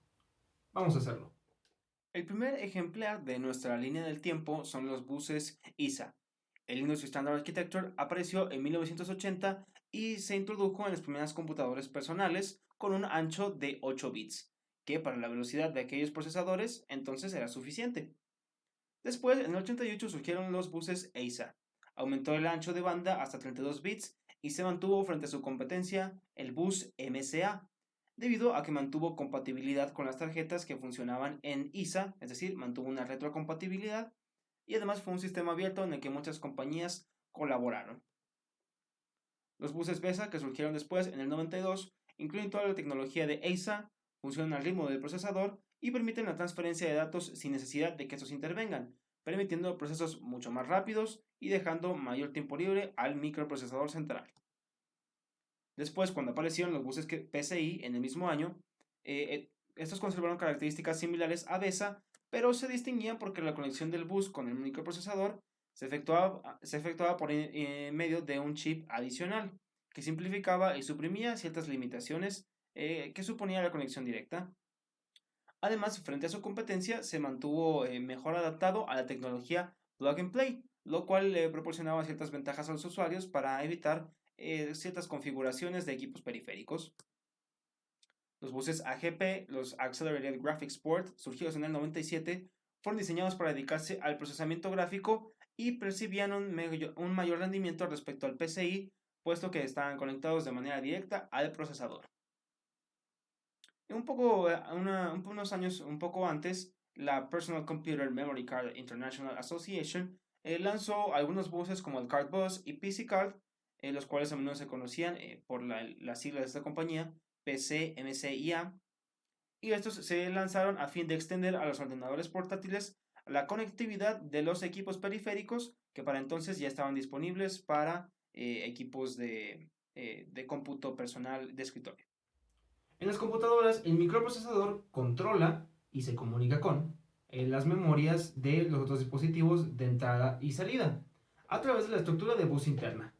Vamos a hacerlo. El primer ejemplar de nuestra línea del tiempo son los buses ISA. El Industry Standard Architecture apareció en 1980 y se introdujo en las primeras computadoras personales con un ancho de 8 bits, que para la velocidad de aquellos procesadores entonces era suficiente. Después, en el 88 surgieron los buses EISA. Aumentó el ancho de banda hasta 32 bits y se mantuvo frente a su competencia, el bus MCA, debido a que mantuvo compatibilidad con las tarjetas que funcionaban en ISA, es decir, mantuvo una retrocompatibilidad y además fue un sistema abierto en el que muchas compañías colaboraron. Los buses BESA que surgieron después en el 92 incluyen toda la tecnología de EISA, funcionan al ritmo del procesador y permiten la transferencia de datos sin necesidad de que estos intervengan, permitiendo procesos mucho más rápidos y dejando mayor tiempo libre al microprocesador central. Después, cuando aparecieron los buses PCI en el mismo año, estos conservaron características similares a BESA, pero se distinguían porque la conexión del bus con el microprocesador se efectuaba por medio de un chip adicional, que simplificaba y suprimía ciertas limitaciones que suponía la conexión directa. Además, frente a su competencia, se mantuvo mejor adaptado a la tecnología plug and play, lo cual le proporcionaba ciertas ventajas a los usuarios para evitar ciertas configuraciones de equipos periféricos. Los buses AGP, los Accelerated Graphics Board, surgidos en el 97, fueron diseñados para dedicarse al procesamiento gráfico y percibían un mayor rendimiento respecto al PCI, puesto que estaban conectados de manera directa al procesador. Unos años un poco antes, la Personal Computer Memory Card International Association lanzó algunos buses como el Card Bus y PC Card, los cuales a menudo se conocían por la sigla de esta compañía, PC, MCIA, y estos se lanzaron a fin de extender a los ordenadores portátiles la conectividad de los equipos periféricos que para entonces ya estaban disponibles para equipos de cómputo personal de escritorio. En las computadoras, el microprocesador controla y se comunica con las memorias de los otros dispositivos de entrada y salida a través de la estructura de bus interna.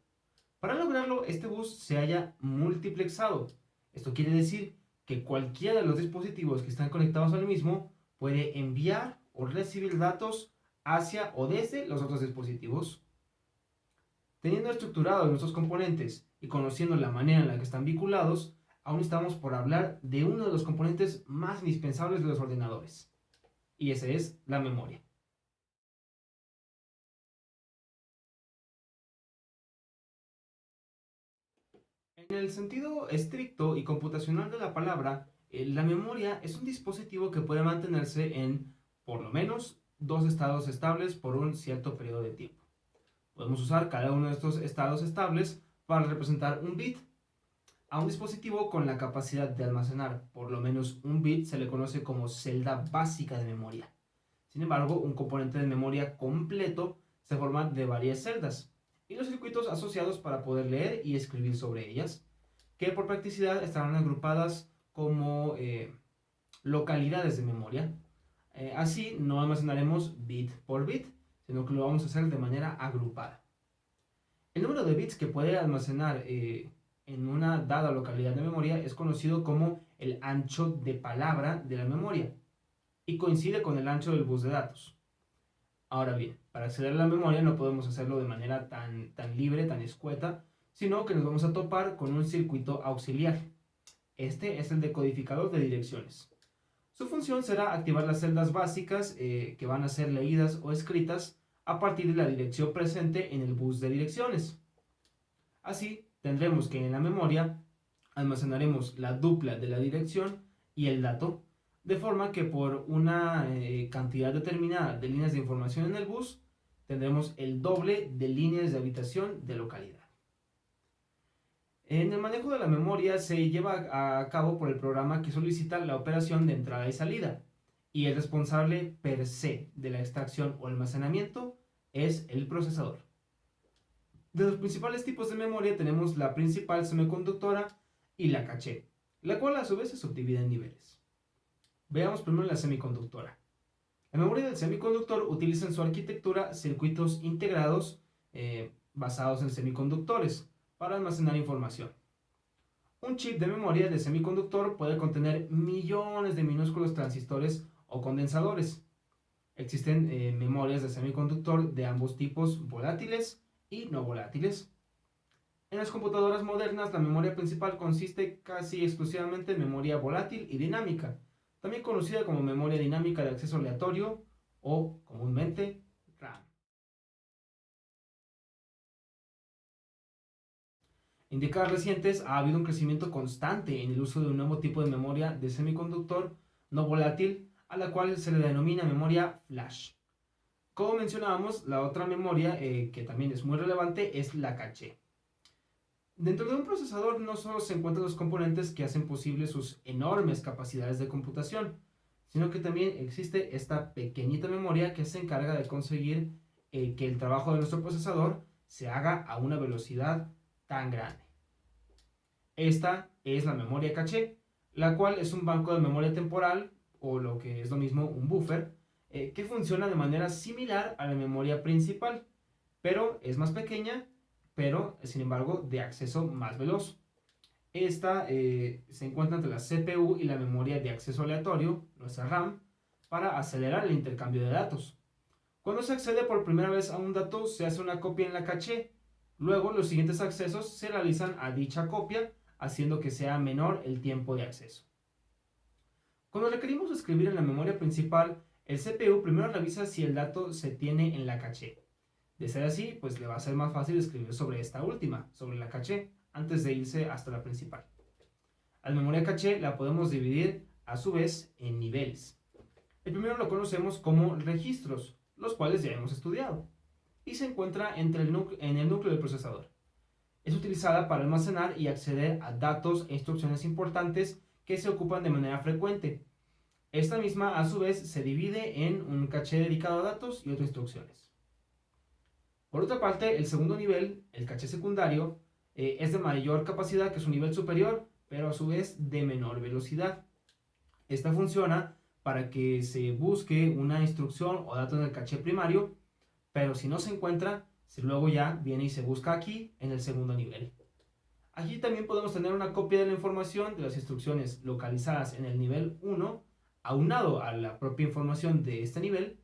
Para lograrlo, este bus se haya multiplexado. Esto quiere decir que cualquiera de los dispositivos que están conectados al mismo puede enviar o recibir datos hacia o desde los otros dispositivos. Teniendo estructurados nuestros componentes y conociendo la manera en la que están vinculados, aún estamos por hablar de uno de los componentes más indispensables de los ordenadores. Y ese es la memoria. En el sentido estricto y computacional de la palabra, la memoria es un dispositivo que puede mantenerse en, por lo menos, dos estados estables por un cierto periodo de tiempo. Podemos usar cada uno de estos estados estables para representar un bit. A un dispositivo con la capacidad de almacenar por lo menos un bit se le conoce como celda básica de memoria. Sin embargo, un componente de memoria completo se forma de varias celdas y los circuitos asociados para poder leer y escribir sobre ellas, que por practicidad estarán agrupadas como localidades de memoria. Así no almacenaremos bit por bit, sino que lo vamos a hacer de manera agrupada. El número de bits que puede almacenar en una dada localidad de memoria es conocido como el ancho de palabra de la memoria y coincide con el ancho del bus de datos. Ahora bien, para acceder a la memoria no podemos hacerlo de manera tan libre, tan escueta, sino que nos vamos a topar con un circuito auxiliar. Este es el decodificador de direcciones. Su función será activar las celdas básicas que van a ser leídas o escritas a partir de la dirección presente en el bus de direcciones. Así, tendremos que en la memoria almacenaremos la dupla de la dirección y el dato, de forma que por una cantidad determinada de líneas de información en el bus, tendremos el doble de líneas de habitación de localidad. En el manejo de la memoria se lleva a cabo por el programa que solicita la operación de entrada y salida, y el responsable per se de la extracción o almacenamiento es el procesador. De los principales tipos de memoria tenemos la principal semiconductora y la caché, la cual a su vez se subdivide en niveles. Veamos primero la semiconductora. La memoria del semiconductor utiliza en su arquitectura circuitos integrados basados en semiconductores para almacenar información. Un chip de memoria de semiconductor puede contener millones de minúsculos transistores o condensadores. Existen memorias de semiconductor de ambos tipos, volátiles y no volátiles. En las computadoras modernas, la memoria principal consiste casi exclusivamente en memoria volátil y dinámica, también conocida como memoria dinámica de acceso aleatorio o comúnmente RAM. En décadas recientes ha habido un crecimiento constante en el uso de un nuevo tipo de memoria de semiconductor no volátil, a la cual se le denomina memoria flash. Como mencionábamos, la otra memoria que también es muy relevante es la caché. Dentro de un procesador no solo se encuentran los componentes que hacen posible sus enormes capacidades de computación, sino que también existe esta pequeñita memoria que se encarga de conseguir que el trabajo de nuestro procesador se haga a una velocidad tan grande. Esta es la memoria caché, la cual es un banco de memoria temporal, o lo que es lo mismo un buffer, que funciona de manera similar a la memoria principal, pero es más pequeña, pero sin embargo de acceso más veloz. Esta se encuentra entre la CPU y la memoria de acceso aleatorio, nuestra RAM, para acelerar el intercambio de datos. Cuando se accede por primera vez a un dato, se hace una copia en la caché. Luego, los siguientes accesos se realizan a dicha copia, haciendo que sea menor el tiempo de acceso. Cuando requerimos escribir en la memoria principal, el CPU primero revisa si el dato se tiene en la caché. De ser así, pues le va a ser más fácil escribir sobre esta última, sobre la caché, antes de irse hasta la principal. A la memoria caché la podemos dividir a su vez en niveles. El primero lo conocemos como registros, los cuales ya hemos estudiado, y se encuentra en el núcleo del procesador. Es utilizada para almacenar y acceder a datos e instrucciones importantes que se ocupan de manera frecuente. Esta misma a su vez se divide en un caché dedicado a datos y otras instrucciones. Por otra parte, el segundo nivel, el caché secundario, es de mayor capacidad que su nivel superior, pero a su vez de menor velocidad. Esta funciona para que se busque una instrucción o dato en el caché primario, pero si no se encuentra, luego ya viene y se busca aquí en el segundo nivel. Aquí también podemos tener una copia de la información de las instrucciones localizadas en el nivel 1, aunado a la propia información de este nivel,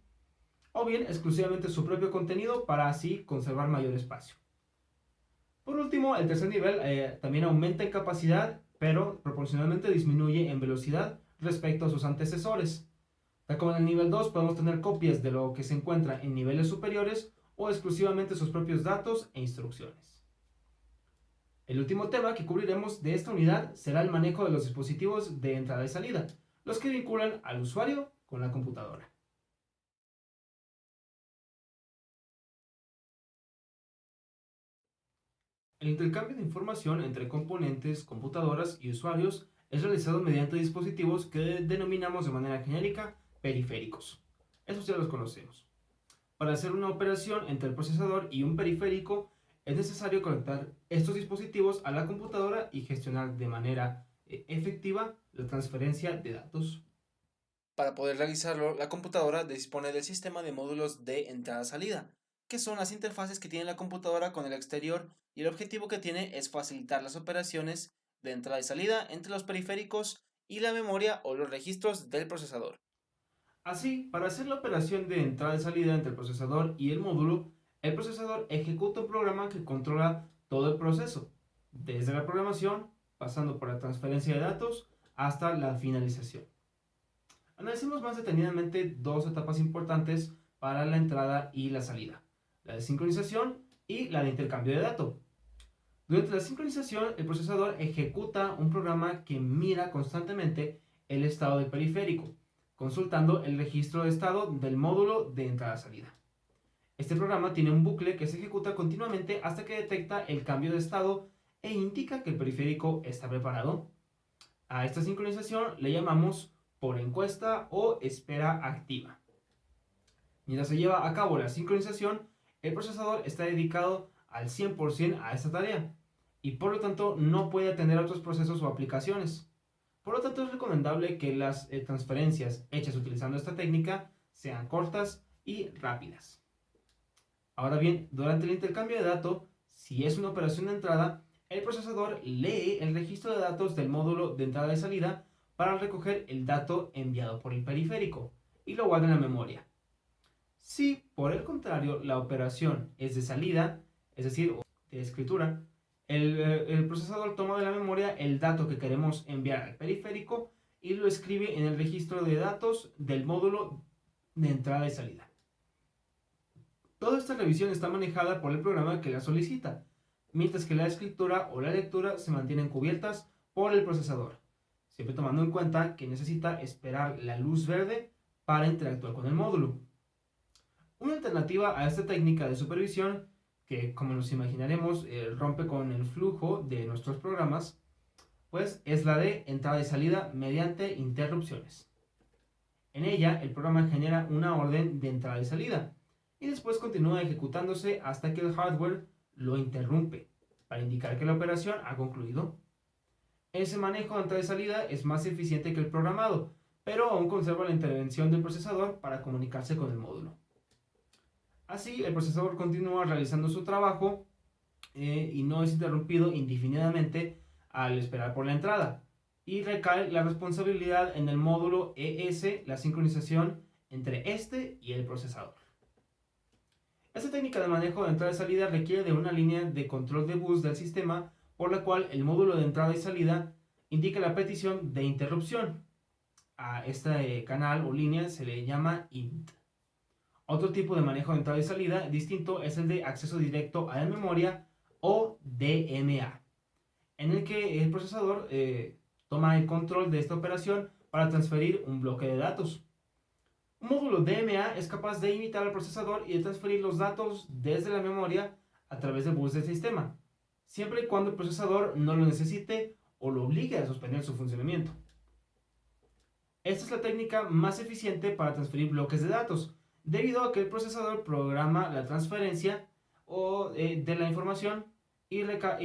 o bien exclusivamente su propio contenido para así conservar mayor espacio. Por último, el tercer nivel también aumenta en capacidad, pero proporcionalmente disminuye en velocidad respecto a sus antecesores. Tal como en el nivel 2 podemos tener copias de lo que se encuentra en niveles superiores o exclusivamente sus propios datos e instrucciones. El último tema que cubriremos de esta unidad será el manejo de los dispositivos de entrada y salida, los que vinculan al usuario con la computadora. El intercambio de información entre componentes, computadoras y usuarios es realizado mediante dispositivos que denominamos de manera genérica periféricos. Esos ya los conocemos. Para hacer una operación entre el procesador y un periférico, es necesario conectar estos dispositivos a la computadora y gestionar de manera efectiva la transferencia de datos. Para poder realizarlo, la computadora dispone del sistema de módulos de entrada-salida, que son las interfaces que tiene la computadora con el exterior, y el objetivo que tiene es facilitar las operaciones de entrada y salida entre los periféricos y la memoria o los registros del procesador. Así, para hacer la operación de entrada y salida entre el procesador y el procesador ejecuta un programa que controla todo el proceso, desde la programación, pasando por la transferencia de datos, hasta la finalización. Analicemos más detenidamente dos etapas importantes para la entrada y la salida, la de sincronización y la de intercambio de datos. Durante la sincronización, el procesador ejecuta un programa que mira constantemente el estado del periférico, consultando el registro de estado del módulo de entrada-salida. Este programa tiene un bucle que se ejecuta continuamente hasta que detecta el cambio de estado e indica que el periférico está preparado. A esta sincronización le llamamos por encuesta o espera activa. Mientras se lleva a cabo la sincronización, el procesador está dedicado al 100% a esta tarea y por lo tanto no puede atender a otros procesos o aplicaciones. Por lo tanto es recomendable que las transferencias hechas utilizando esta técnica sean cortas y rápidas. Ahora bien, durante el intercambio de datos, si es una operación de entrada, el procesador lee el registro de datos del módulo de entrada y salida para recoger el dato enviado por el periférico y lo guarda en la memoria. Si, por el contrario, la operación es de salida, es decir, de escritura, el procesador toma de la memoria el dato que queremos enviar al periférico y lo escribe en el registro de datos del módulo de entrada y salida. Toda esta revisión está manejada por el programa que la solicita, mientras que la escritura o la lectura se mantienen cubiertas por el procesador, siempre tomando en cuenta que necesita esperar la luz verde para interactuar con el módulo. Una alternativa a esta técnica de supervisión, que como nos imaginaremos rompe con el flujo de nuestros programas, pues es la de entrada y salida mediante interrupciones. En ella el programa genera una orden de entrada y salida, y después continúa ejecutándose hasta que el hardware lo interrumpe, para indicar que la operación ha concluido. Ese manejo de entrada y salida es más eficiente que el programado, pero aún conserva la intervención del procesador para comunicarse con el módulo. Así, el procesador continúa realizando su trabajo y no es interrumpido indefinidamente al esperar por la entrada. Y recae la responsabilidad en el módulo ES, la sincronización entre este y el procesador. Esta técnica de manejo de entrada y salida requiere de una línea de control de bus del sistema por la cual el módulo de entrada y salida indica la petición de interrupción. A este canal o línea se le llama INT. Otro tipo de manejo de entrada y salida distinto es el de acceso directo a la memoria o DMA, en el que el procesador toma el control de esta operación para transferir un bloque de datos. Un módulo DMA es capaz de imitar al procesador y de transferir los datos desde la memoria a través del bus del sistema, siempre y cuando el procesador no lo necesite o lo obligue a suspender su funcionamiento. Esta es la técnica más eficiente para transferir bloques de datos, debido a que el procesador programa la transferencia de la información y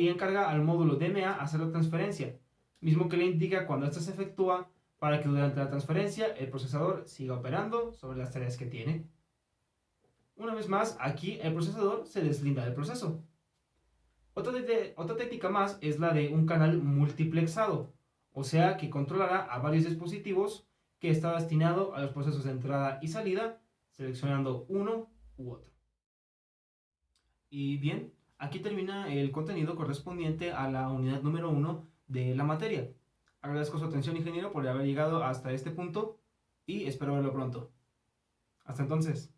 encarga al módulo DMA hacer la transferencia, mismo que le indica cuando ésta se efectúa para que durante la transferencia el procesador siga operando sobre las tareas que tiene. Una vez más, aquí el procesador se deslinda del proceso. Otra técnica más es la de un canal multiplexado, o sea que controlará a varios dispositivos que está destinado a los procesos de entrada y salida, seleccionando uno u otro. Y bien, aquí termina el contenido correspondiente a la unidad número 1 de la materia. Agradezco su atención, ingeniero, por haber llegado hasta este punto y espero verlo pronto. Hasta entonces.